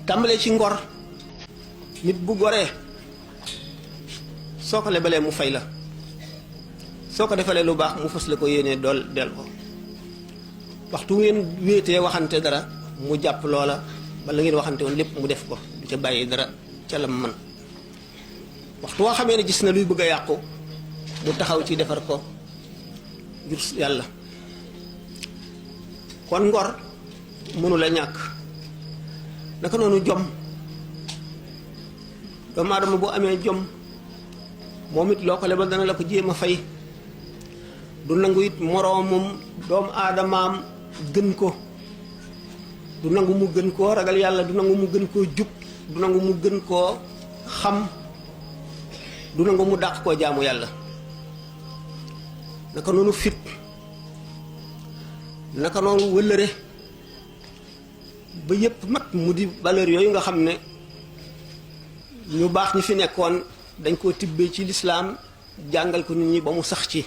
tàmbalee ci ngor nit bu goree soo ko lebalee mu fay la soo ko defalee lu baax mu fas la ko yéenee dool del ko waxtu ngeen wéetee waxante dara mu jàpp loola ba la ngeen waxante woon lépp mu def ko du ca bàyyi dara ca la man waxtu woo xamee ne gis na luy bëgg a yàqu mu taxaw ci defar ko ngir yàlla kon ngor mënu la ñàkk naka noonu jom doomu aadama bu amee jom moom it loo ko lebal dana la ko jéem a fay du nangu it moroomum doomu aadamaam gën ko du nangu mu gën koo ragal yàlla du nangu mu gën koo jub du nangu mu gën koo xam du nangu mu dàq koo jaamu yàlla naka noonu fit naka noonu wëllëre ba yépp mat mu di valeur yooyu nga xam ne ñu baax ñi fi nekkoon dañ koo tibbee ci lislaam jàngal ko nit ñi ba mu sax ci